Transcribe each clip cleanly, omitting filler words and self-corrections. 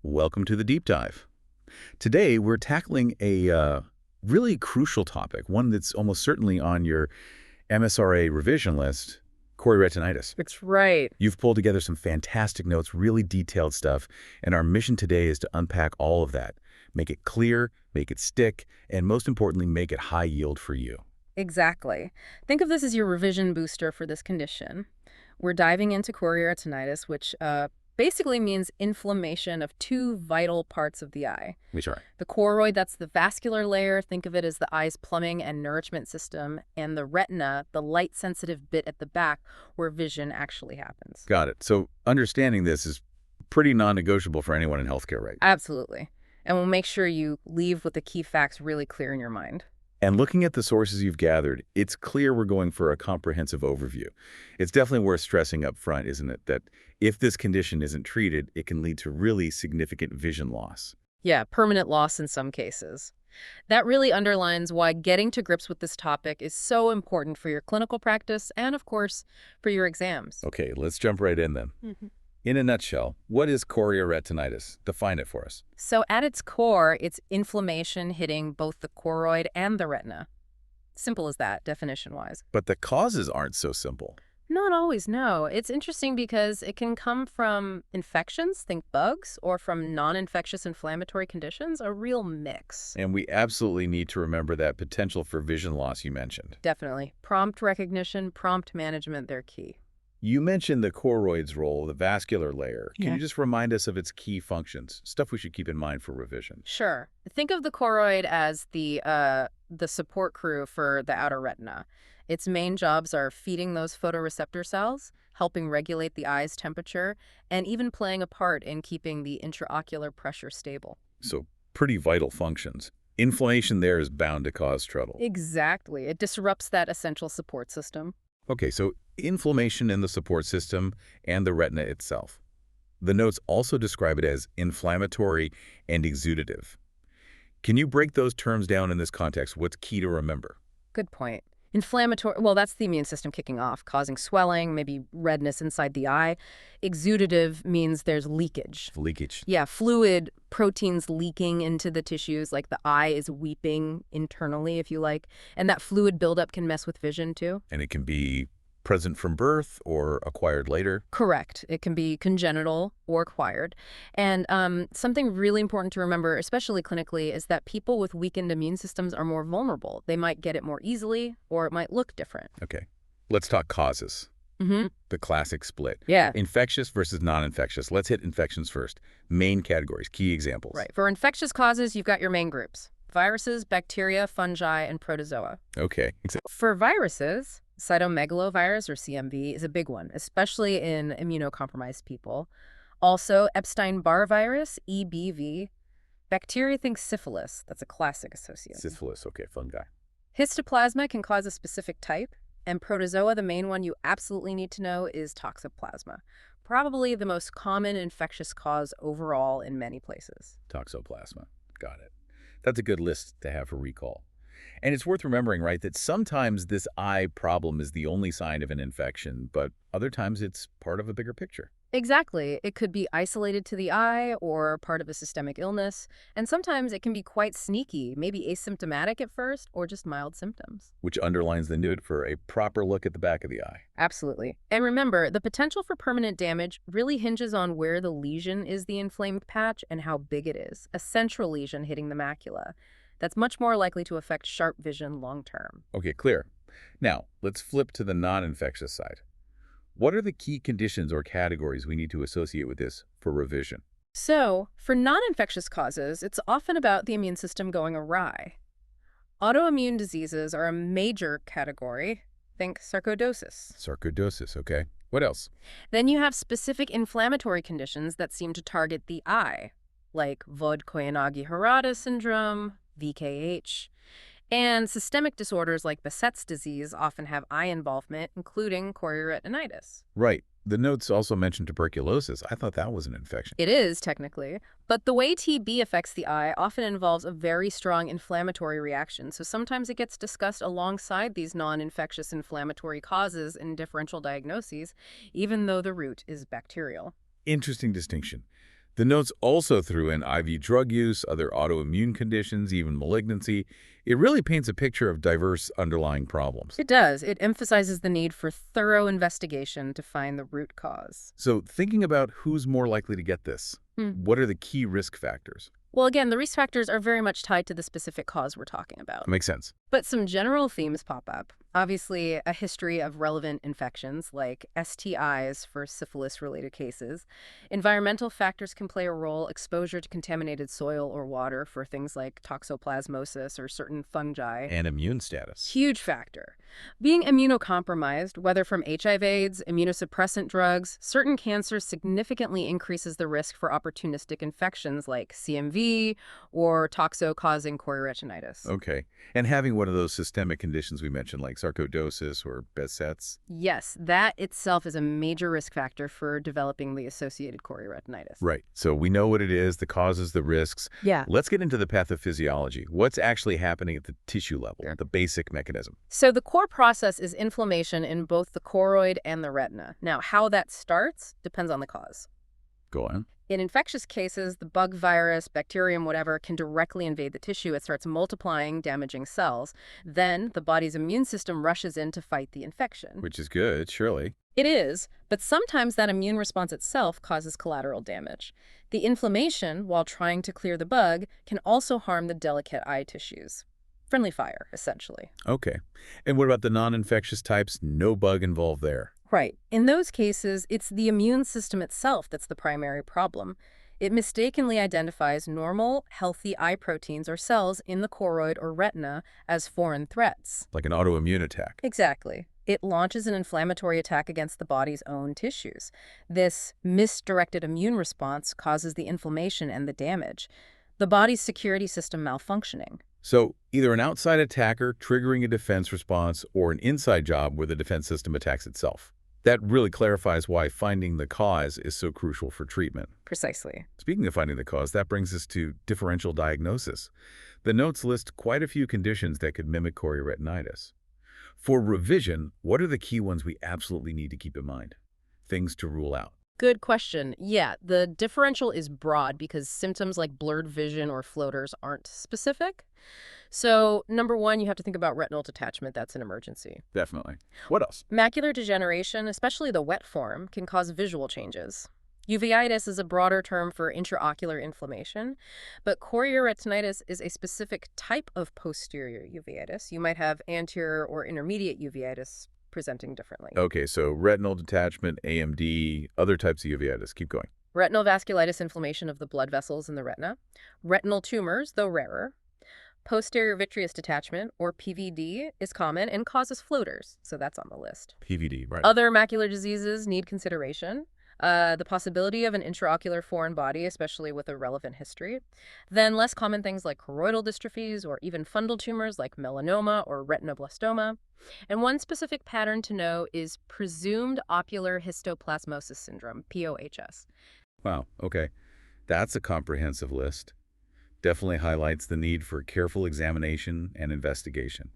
Welcome to the deep dive. Today, we're tackling a really crucial topic, one that's almost certainly on your MSRA revision list, chorioretinitis. That's right. You've pulled together some fantastic notes, really detailed stuff, and our mission today is to unpack all of that, make it clear, make it stick, and most importantly, make it high yield for you. Exactly. Think of this as your revision booster for this condition. We're diving into chorioretinitis, which basically means inflammation of two vital parts of the eye. Which are? The choroid, that's the vascular layer. Think of it as the eye's plumbing and nourishment system. And the retina, the light-sensitive bit at the back where vision actually happens. Got it. So understanding this is pretty non-negotiable for anyone in healthcare, right? Absolutely. And we'll make sure you leave with the key facts really clear in your mind. And looking at the sources you've gathered, it's clear we're going for a comprehensive overview. It's definitely worth stressing up front, isn't it, that if this condition isn't treated, it can lead to really significant vision loss. Yeah, permanent loss in some cases. That really underlines why getting to grips with this topic is so important for your clinical practice and, of course, for your exams. Okay, let's jump right in then. In a nutshell, what is chorioretinitis? Define it for us. So at its core, it's inflammation hitting both the choroid and the retina. Simple as that, definition-wise. But the causes aren't so simple. Not always, no. It's interesting because it can come from infections, think bugs, or from non-infectious inflammatory conditions, a real mix. And we absolutely need to remember that potential for vision loss you mentioned. Definitely. Prompt recognition, prompt management, they're key. You mentioned the choroid's role, the vascular layer. Can Yeah. you just remind us of its key functions, stuff we should keep in mind for revision? Sure. Think of the choroid as the support crew for the outer retina. Its main jobs are feeding those photoreceptor cells, helping regulate the eye's temperature, and even playing a part in keeping the intraocular pressure stable. So pretty vital functions. Inflammation there is bound to cause trouble. Exactly. It disrupts that essential support system. Okay, so inflammation in the support system and the retina itself. The notes also describe it as inflammatory and exudative. Can you break those terms down in this context? What's key to remember? Good point. Inflammatory, well, that's the immune system kicking off, causing swelling, maybe redness inside the eye. Exudative means there's leakage. Leakage. Yeah, fluid, proteins leaking into the tissues, like the eye is weeping internally, if you like. And that fluid buildup can mess with vision, too. And it can be present from birth or acquired later? Correct. It can be congenital or acquired. And something really important to remember, especially clinically, is that people with weakened immune systems are more vulnerable. They might get it more easily, or it might look different. Okay. Let's talk causes. The classic split. Yeah. Infectious versus non-infectious. Let's hit infections first. Main categories, key examples. Right. For infectious causes, you've got your main groups: viruses, bacteria, fungi, and protozoa. Okay. For viruses, cytomegalovirus, or CMV, is a big one, especially in immunocompromised people. Also, Epstein-Barr virus, EBV. Bacteria, think syphilis. That's a classic association. Syphilis, okay, fungi. Histoplasma can cause a specific type. And protozoa, the main one you absolutely need to know, is Toxoplasma. Probably the most common infectious cause overall in many places. Toxoplasma. Got it. That's a good list to have for recall. And it's worth remembering, right, that sometimes this eye problem is the only sign of an infection, but other times it's part of a bigger picture. Exactly. It could be isolated to the eye or part of a systemic illness. And sometimes it can be quite sneaky, maybe asymptomatic at first or just mild symptoms. Which underlines the need for a proper look at the back of the eye. Absolutely. And remember, the potential for permanent damage really hinges on where the lesion is the inflamed patch and how big it is. A central lesion hitting the macula. That's much more likely to affect sharp vision long term. Okay, clear. Now, let's flip to the non-infectious side. What are the key conditions or categories we need to associate with this for revision? So, for non-infectious causes, it's often about the immune system going awry. Autoimmune diseases are a major category. Think sarcoidosis. Sarcoidosis, okay. What else? Then you have specific inflammatory conditions that seem to target the eye, like Vogt-Koyanagi-Harada syndrome, VKH. And systemic disorders like Behçet's disease often have eye involvement, including chorioretinitis. Right. The notes also mentioned tuberculosis. I thought that was an infection. It is, technically. But the way TB affects the eye often involves a very strong inflammatory reaction, so sometimes it gets discussed alongside these non-infectious inflammatory causes in differential diagnoses, even though the root is bacterial. Interesting distinction. The notes also threw in IV drug use, other autoimmune conditions, even malignancy. It really paints a picture of diverse underlying problems. It does. It emphasizes the need for thorough investigation to find the root cause. So thinking about who's more likely to get this, what are the key risk factors? Well, again, the risk factors are very much tied to the specific cause we're talking about. Makes sense. But some general themes pop up. Obviously, a history of relevant infections like STIs for syphilis-related cases. Environmental factors can play a role, exposure to contaminated soil or water for things like toxoplasmosis or certain fungi. And immune status. Huge factor. Being immunocompromised, whether from HIV/AIDS, immunosuppressant drugs, certain cancers significantly increases the risk for opportunistic infections like CMV or toxo-causing chorioretinitis. Okay. And having one of those systemic conditions we mentioned, like sarcoidosis or Behçet's. Yes, that itself is a major risk factor for developing the associated chorioretinitis. Right. So we know what it is, the causes, the risks. Yeah. Let's get into the pathophysiology. What's actually happening at the tissue level, the basic mechanism? So the core process is inflammation in both the choroid and the retina. Now, how that starts depends on the cause. Go on. In infectious cases, the bug, virus, bacterium, whatever, can directly invade the tissue. It starts multiplying, damaging cells. Then the body's immune system rushes in to fight the infection. Which is good, surely. It is, but sometimes that immune response itself causes collateral damage. The inflammation, while trying to clear the bug, can also harm the delicate eye tissues. Friendly fire, essentially. Okay. And what about the non-infectious types? No bug involved there. Right. In those cases, it's the immune system itself that's the primary problem. It mistakenly identifies normal, healthy eye proteins or cells in the choroid or retina as foreign threats. Like an autoimmune attack. Exactly. It launches an inflammatory attack against the body's own tissues. This misdirected immune response causes the inflammation and the damage, the body's security system malfunctioning. So either an outside attacker triggering a defense response or an inside job where the defense system attacks itself. That really clarifies why finding the cause is so crucial for treatment. Precisely. Speaking of finding the cause, that brings us to differential diagnosis. The notes list quite a few conditions that could mimic chorioretinitis. For revision, what are the key ones we absolutely need to keep in mind? Things to rule out. Good question. Yeah, the differential is broad because symptoms like blurred vision or floaters aren't specific. So, number one, you have to think about retinal detachment. That's an emergency. Definitely. What else? Macular degeneration, especially the wet form, can cause visual changes. Uveitis is a broader term for intraocular inflammation, but chorioretinitis is a specific type of posterior uveitis. You might have anterior or intermediate uveitis presenting differently. Okay, so retinal detachment, AMD, other types of uveitis. Keep going. Retinal vasculitis, inflammation of the blood vessels in the retina. Retinal tumors, though rarer. Posterior vitreous detachment, or PVD, is common and causes floaters, so that's on the list. PVD, right. Other macular diseases need consideration. The possibility of an intraocular foreign body, especially with a relevant history. Then less common things like choroidal dystrophies or even fundal tumors like melanoma or retinoblastoma. And one specific pattern to know is presumed ocular histoplasmosis syndrome, POHS. Wow, okay. That's a comprehensive list. Definitely highlights the need for careful examination and investigation.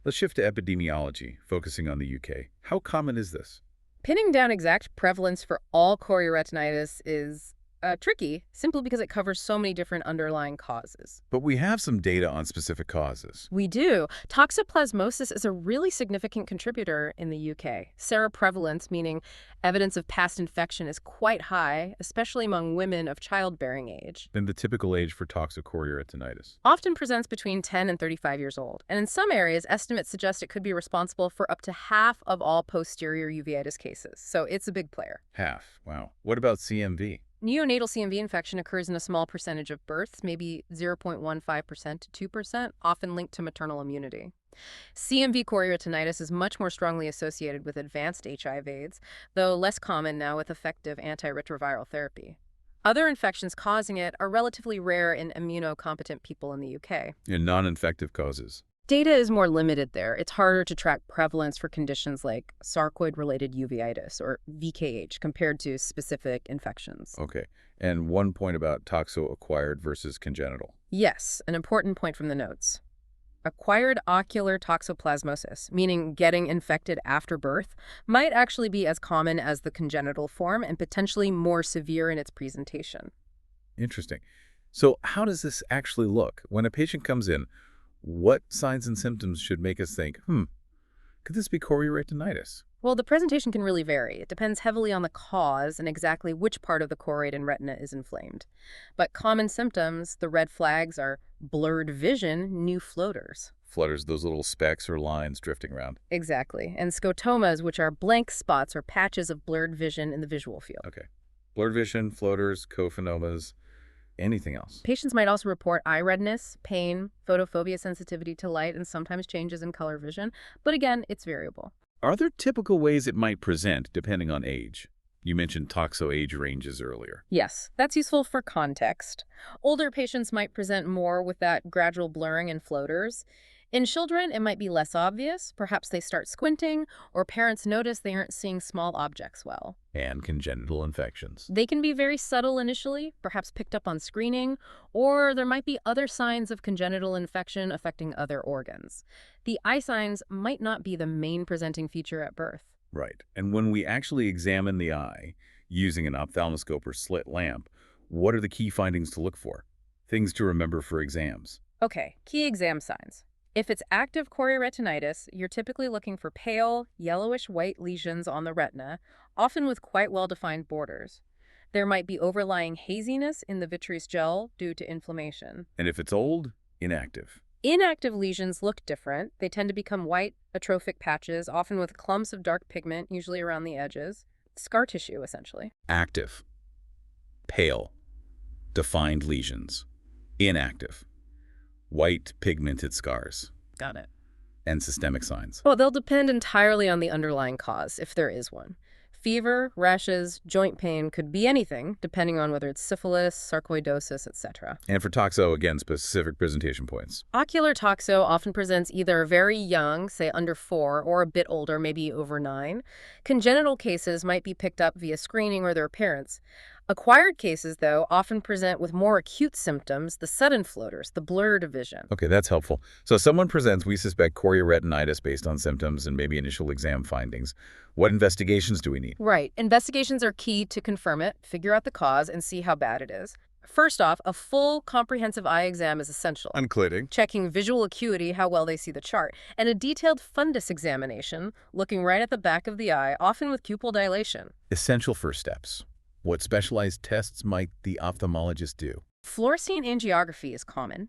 Let's shift to epidemiology, focusing on the UK. How common is this? Pinning down exact prevalence for all chorioretinitis is tricky, simply because it covers so many different underlying causes. But we have some data on specific causes. We do. Toxoplasmosis is a really significant contributor in the UK. Seroprevalence, meaning evidence of past infection, is quite high, especially among women of childbearing age. Then the typical age for toxochorioretinitis. Often presents between 10 and 35 years old. And in some areas, estimates suggest it could be responsible for up to half of all posterior uveitis cases. So it's a big player. Half. Wow. What about CMV? Neonatal CMV infection occurs in a small percentage of births, maybe 0.15% to 2%, often linked to maternal immunity. CMV chorioretinitis is much more strongly associated with advanced HIV/AIDS, though less common now with effective antiretroviral therapy. Other infections causing it are relatively rare in immunocompetent people in the UK. In non-infective causes. Data is more limited there. It's harder to track prevalence for conditions like sarcoid-related uveitis or VKH compared to specific infections. Okay. And one point about toxo-acquired versus congenital. Yes, an important point from the notes. Acquired ocular toxoplasmosis, meaning getting infected after birth, might actually be as common as the congenital form and potentially more severe in its presentation. Interesting. So how does this actually look? When a patient comes in, what signs and symptoms should make us think, could this be chorioretinitis? Well, the presentation can really vary. It depends heavily on the cause and exactly which part of the choroid and retina is inflamed. But common symptoms, the red flags, are blurred vision, new floaters. Flutters, those little specks or lines drifting around. Exactly. And scotomas, which are blank spots or patches of blurred vision in the visual field. Okay. Blurred vision, floaters, cophenomas, anything else? Patients might also report eye redness, pain, photophobia, sensitivity to light, and sometimes changes in color vision. But again, it's variable. Are there typical ways it might present depending on age? You mentioned toxo age ranges earlier. Yes, that's useful for context. Older patients might present more with that gradual blurring and floaters. In children, it might be less obvious. Perhaps they start squinting, or parents notice they aren't seeing small objects well. And congenital infections. They can be very subtle initially, perhaps picked up on screening, or there might be other signs of congenital infection affecting other organs. The eye signs might not be the main presenting feature at birth. Right. And when we actually examine the eye using an ophthalmoscope or slit lamp, what are the key findings to look for? Things to remember for exams. Okay, key exam signs. If it's active chorioretinitis, you're typically looking for pale, yellowish-white lesions on the retina, often with quite well-defined borders. There might be overlying haziness in the vitreous gel due to inflammation. And if it's old, inactive. Inactive lesions look different. They tend to become white, atrophic patches, often with clumps of dark pigment, usually around the edges. Scar tissue, essentially. Active. Pale. Defined lesions. Inactive. White pigmented scars. Got it. And systemic signs. Well, they'll depend entirely on the underlying cause, if there is one. Fever, rashes, joint pain could be anything, depending on whether it's syphilis, sarcoidosis, etc. And for toxo, again, specific presentation points. Ocular toxo often presents either very young, say under 4, or a bit older, maybe over 9. Congenital cases might be picked up via screening or their parents. Acquired cases, though, often present with more acute symptoms, the sudden floaters, the blurred vision. Okay, that's helpful. So someone presents, we suspect chorioretinitis based on symptoms and maybe initial exam findings. What investigations do we need? Right. Investigations are key to confirm it, figure out the cause, and see how bad it is. First off, a full, comprehensive eye exam is essential. Unclitting. Checking visual acuity, how well they see the chart, and a detailed fundus examination, looking right at the back of the eye, often with pupil dilation. Essential first steps. What specialized tests might the ophthalmologist do? Fluorescein angiography is common.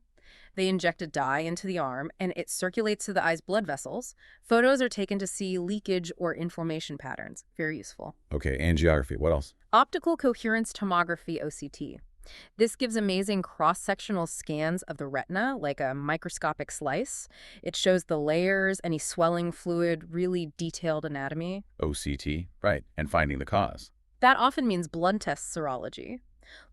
They inject a dye into the arm, and it circulates to the eye's blood vessels. Photos are taken to see leakage or inflammation patterns. Very useful. Okay, angiography. What else? Optical coherence tomography, OCT. This gives amazing cross-sectional scans of the retina, like a microscopic slice. It shows the layers, any swelling fluid, really detailed anatomy. OCT. Right, and finding the cause. That often means blood test serology,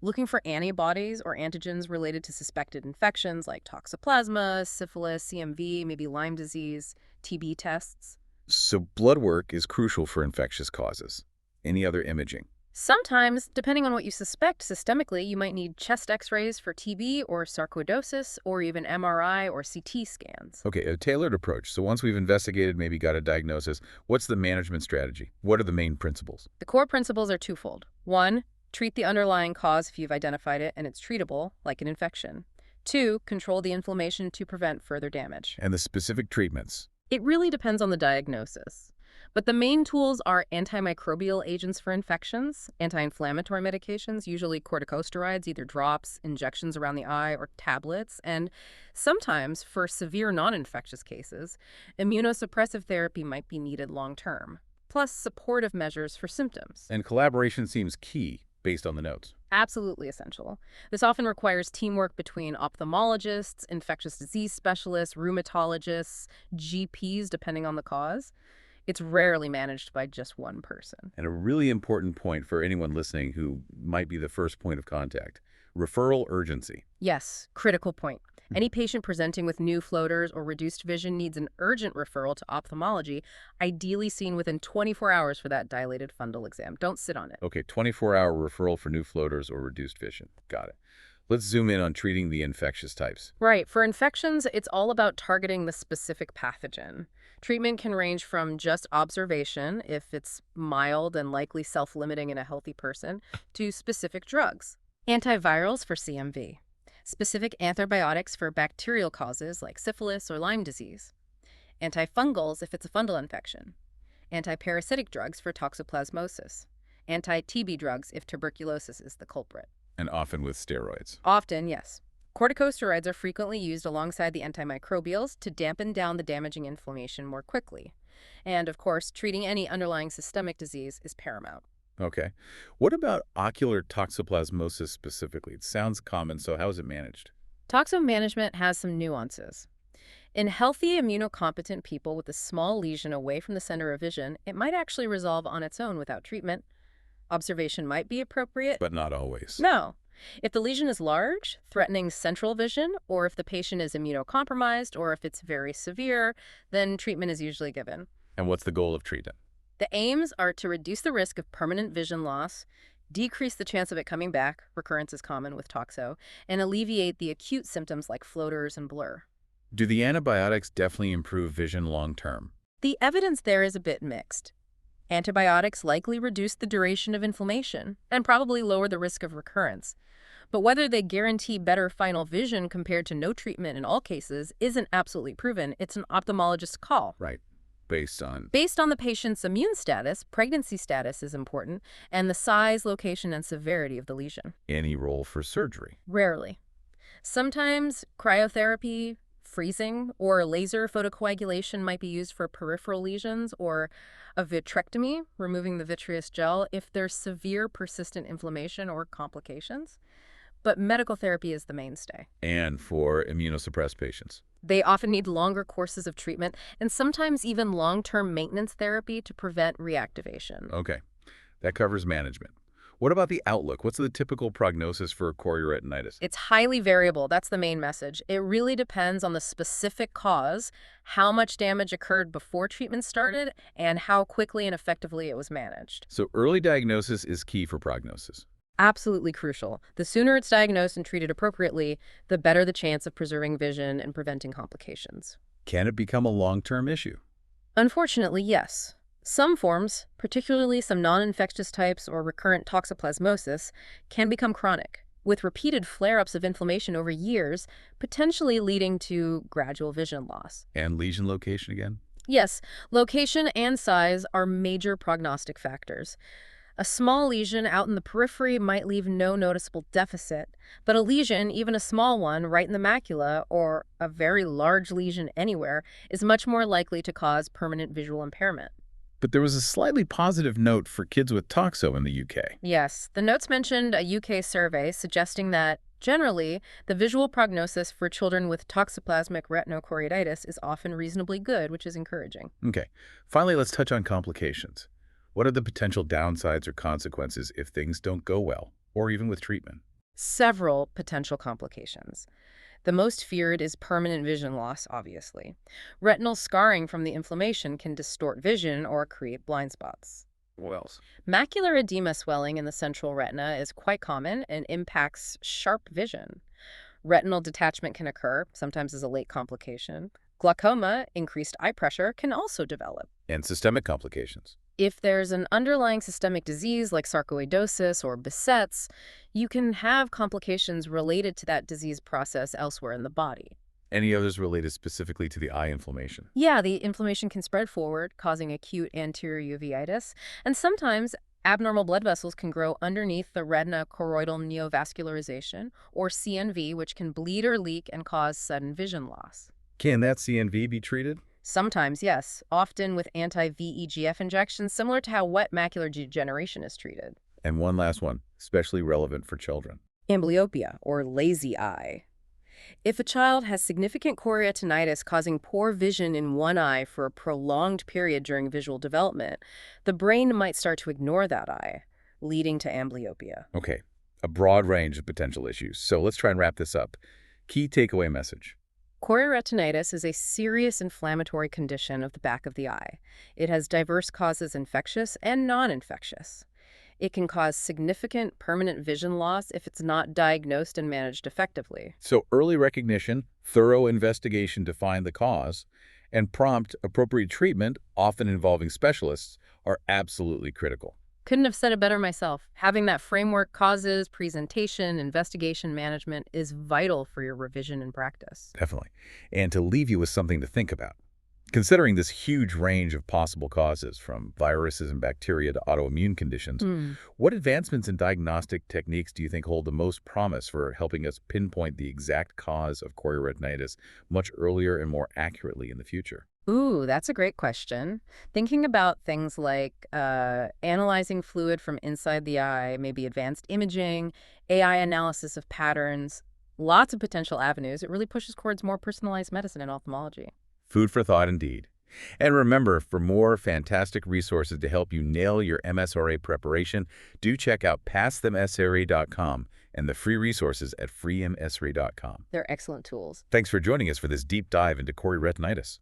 looking for antibodies or antigens related to suspected infections like Toxoplasma, syphilis, CMV, maybe Lyme disease, TB tests. So blood work is crucial for infectious causes. Any other imaging? Sometimes, depending on what you suspect systemically, you might need chest x-rays for TB or sarcoidosis, or even MRI or CT scans. Okay, a tailored approach. So once we've investigated, maybe got a diagnosis, what's the management strategy? What are the main principles? The core principles are twofold. 1, treat the underlying cause if you've identified it and it's treatable, like an infection. 2, control the inflammation to prevent further damage. And the specific treatments? It really depends on the diagnosis. But the main tools are antimicrobial agents for infections, anti-inflammatory medications, usually corticosteroids, either drops, injections around the eye, or tablets, and sometimes, for severe non-infectious cases, immunosuppressive therapy might be needed long-term, plus supportive measures for symptoms. And collaboration seems key, based on the notes. Absolutely essential. This often requires teamwork between ophthalmologists, infectious disease specialists, rheumatologists, GPs, depending on the cause. It's rarely managed by just one person. And a really important point for anyone listening who might be the first point of contact, referral urgency. Yes, critical point. Any patient presenting with new floaters or reduced vision needs an urgent referral to ophthalmology, ideally seen within 24 hours for that dilated fundal exam. Don't sit on it. Okay, 24-hour referral for new floaters or reduced vision. Got it. Let's zoom in on treating the infectious types. Right. For infections, it's all about targeting the specific pathogen. Treatment can range from just observation, if it's mild and likely self-limiting in a healthy person, to specific drugs. Antivirals for CMV. Specific antibiotics for bacterial causes like syphilis or Lyme disease. Antifungals if it's a fungal infection. Antiparasitic drugs for toxoplasmosis. Anti-TB drugs if tuberculosis is the culprit. And often with steroids. Often, yes. Corticosteroids are frequently used alongside the antimicrobials to dampen down the damaging inflammation more quickly. And, of course, treating any underlying systemic disease is paramount. Okay. What about ocular toxoplasmosis specifically? It sounds common, so how is it managed? Toxo management has some nuances. In healthy, immunocompetent people with a small lesion away from the center of vision, it might actually resolve on its own without treatment. Observation might be appropriate. But not always. No. If the lesion is large, threatening central vision, or if the patient is immunocompromised, or if it's very severe, then treatment is usually given. And what's the goal of treatment? The aims are to reduce the risk of permanent vision loss, decrease the chance of it coming back, recurrence is common with toxo, and alleviate the acute symptoms like floaters and blur. Do the antibiotics definitely improve vision long-term? The evidence there is a bit mixed. Antibiotics likely reduce the duration of inflammation and probably lower the risk of recurrence. But whether they guarantee better final vision compared to no treatment in all cases isn't absolutely proven. It's an ophthalmologist's call. Right. Based on the patient's immune status, pregnancy status is important, and the size, location, and severity of the lesion. any role for surgery? Rarely. Sometimes cryotherapy, freezing, or laser photocoagulation might be used for peripheral lesions, or a vitrectomy, removing the vitreous gel, if there's severe persistent inflammation or complications. But medical therapy is the mainstay. And for immunosuppressed patients? They often need longer courses of treatment and sometimes even long-term maintenance therapy to prevent reactivation. Okay. That covers management. What about the outlook? What's the typical prognosis for chorioretinitis? It's highly variable. That's the main message. It really depends on the specific cause, how much damage occurred before treatment started, and how quickly and effectively it was managed. So early diagnosis is key for prognosis. Absolutely crucial. The sooner it's diagnosed and treated appropriately, the better the chance of preserving vision and preventing complications. Can it become a long-term issue? Unfortunately, yes. Some forms, particularly some non-infectious types or recurrent toxoplasmosis, can become chronic, with repeated flare-ups of inflammation over years, potentially leading to gradual vision loss. And lesion location again? Yes, location and size are major prognostic factors. A small lesion out in the periphery might leave no noticeable deficit, but a lesion, even a small one, right in the macula, or a very large lesion anywhere, is much more likely to cause permanent visual impairment. But there was a slightly positive note for kids with toxo in the UK. Yes, the notes mentioned a UK survey suggesting that, generally, the visual prognosis for children with toxoplasmic retinochoroiditis is often reasonably good, which is encouraging. Okay. Finally, let's touch on complications. What are the potential downsides or consequences if things don't go well, or even with treatment? Several potential complications. The most feared is permanent vision loss, obviously. Retinal scarring from the inflammation can distort vision or create blind spots. What else? Macular edema swelling in the central retina is quite common and impacts sharp vision. Retinal detachment can occur, sometimes as a late complication. Glaucoma, increased eye pressure, can also develop. And systemic complications. If there's an underlying systemic disease like sarcoidosis or Behçet's, you can have complications related to that disease process elsewhere in the body. Any others related specifically to the eye inflammation? Yeah, the inflammation can spread forward, causing acute anterior uveitis, and sometimes abnormal blood vessels can grow underneath the retina choroidal neovascularization, or CNV, which can bleed or leak and cause sudden vision loss. Can that CNV be treated? Sometimes, yes, often with anti-VEGF injections, similar to how wet macular degeneration is treated. And one last one, especially relevant for children. Amblyopia, or lazy eye. If a child has significant chorioretinitis causing poor vision in one eye for a prolonged period during visual development, the brain might start to ignore that eye, leading to amblyopia. Okay, a broad range of potential issues. So let's try and wrap this up. Key takeaway message. Chorioretinitis is a serious inflammatory condition of the back of the eye. It has diverse causes, infectious and non-infectious. It can cause significant permanent vision loss if it's not diagnosed and managed effectively. So early recognition, thorough investigation to find the cause, and prompt, appropriate treatment, often involving specialists, are absolutely critical. Couldn't have said it better myself. Having that framework, causes, presentation, investigation management is vital for your revision and practice. Definitely. And to leave you with something to think about. Considering this huge range of possible causes, from viruses and bacteria to autoimmune conditions, what advancements in diagnostic techniques do you think hold the most promise for helping us pinpoint the exact cause of chorioretinitis much earlier and more accurately in the future? Ooh, that's a great question. Thinking about things like analyzing fluid from inside the eye, maybe advanced imaging, AI analysis of patterns, lots of potential avenues. It really pushes towards more personalized medicine in ophthalmology. Food for thought indeed. And remember, for more fantastic resources to help you nail your MSRA preparation, do check out passthemsra.com and the free resources at freemsra.com. They're excellent tools. Thanks for joining us for this deep dive into chorioretinitis.